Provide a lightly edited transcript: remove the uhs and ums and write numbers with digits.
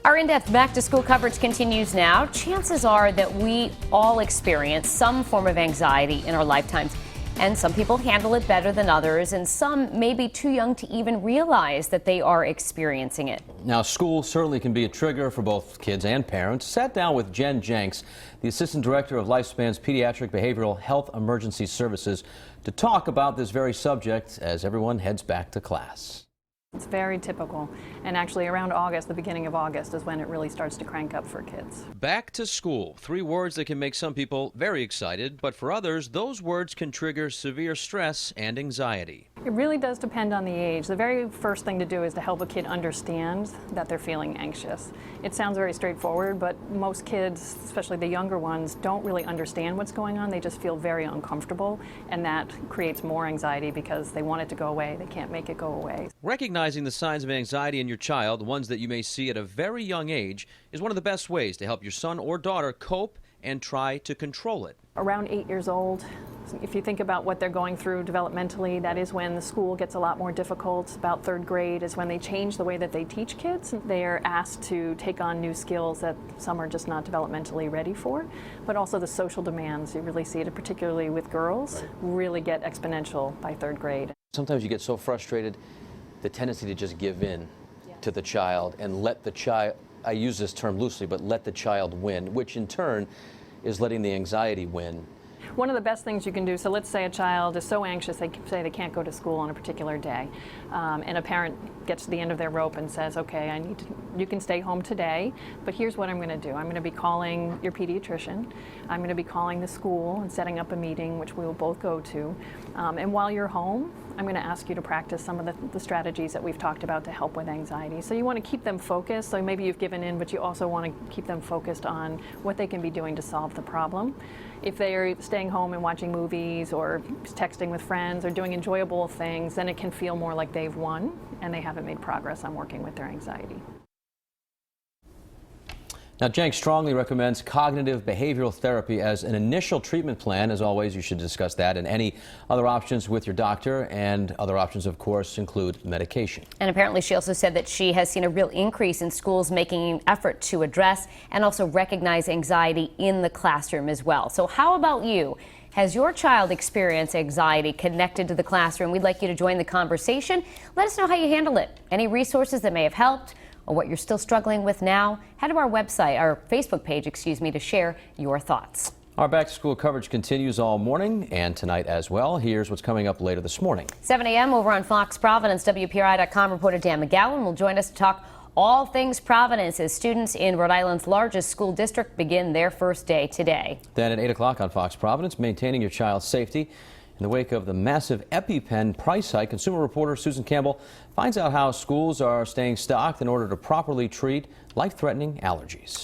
Our in-depth back-to-school coverage continues now. Chances are that we all experience some form of anxiety in our lifetimes, and some people handle it better than others, and some may be too young to even realize that they are experiencing it. Now, school certainly can be a trigger for both kids and parents. Sat down with Jen Jenks, the Assistant Director of Lifespan's Pediatric Behavioral Health Emergency Services, to talk about this very subject as everyone heads back to class. It's very typical, and actually around August, the beginning of August, is when it really starts to crank up for kids. Back to school, 3 words that can make some people very excited, but for others, those words can trigger severe stress and anxiety. It really does depend on the age. The very first thing to do is to help a kid understand that they're feeling anxious. It sounds very straightforward, but most kids, especially the younger ones, don't really understand what's going on. They just feel very uncomfortable, and that creates more anxiety because they want it to go away. They can't make it go away. Recognizing the signs of anxiety in your child, ones that you may see at a very young age, is one of the best ways to help your son or daughter cope and try to control it. Around 8 years old, if you think about what they're going through developmentally, that is when the school gets a lot more difficult. About 3rd grade is when they change the way that they teach kids. They are asked to take on new skills that some are just not developmentally ready for, but also the social demands. You really see it, particularly with girls, really get exponential by 3rd grade. Sometimes you get so frustrated, the tendency to just give in to the child and let the child, I use this term loosely, but let the child win, which in turn is letting the anxiety win. One of the best things you can do, so let's say a child is so anxious they say they can't go to school on a particular day, and a parent gets to the end of their rope and says, okay, you can stay home today, but here's what I'm going to do. I'm going to be calling your pediatrician. I'm going to be calling the school and setting up a meeting, which we will both go to. And while you're home, I'm going to ask you to practice some of the strategies that we've talked about to help with anxiety. So you want to keep them focused. So maybe you've given in, but you also want to keep them focused on what they can be doing to solve the problem. If they are staying home and watching movies or texting with friends or doing enjoyable things, then it can feel more like they've won and they haven't made progress on working with their anxiety. Now, Jenks strongly recommends cognitive behavioral therapy as an initial treatment plan. As always, you should discuss that and any other options with your doctor, and other options, of course, include medication. And apparently she also said that she has seen a real increase in schools making an effort to address and also recognize anxiety in the classroom as well. So how about you? Has your child experienced anxiety connected to the classroom? We'd like you to join the conversation. Let us know how you handle it. Any resources that may have helped, or what you're still struggling with now, head to our website, our Facebook page, to share your thoughts. Our back-to-school coverage continues all morning and tonight as well. Here's what's coming up later this morning. 7 a.m. over on Fox Providence. WPRI.com reporter Dan McGowan will join us to talk all things Providence as students in Rhode Island's largest school district begin their first day today. Then at 8 o'clock on Fox Providence, maintaining your child's safety. In the wake of the massive EpiPen price hike, consumer reporter Susan Campbell finds out how schools are staying stocked in order to properly treat life-threatening allergies.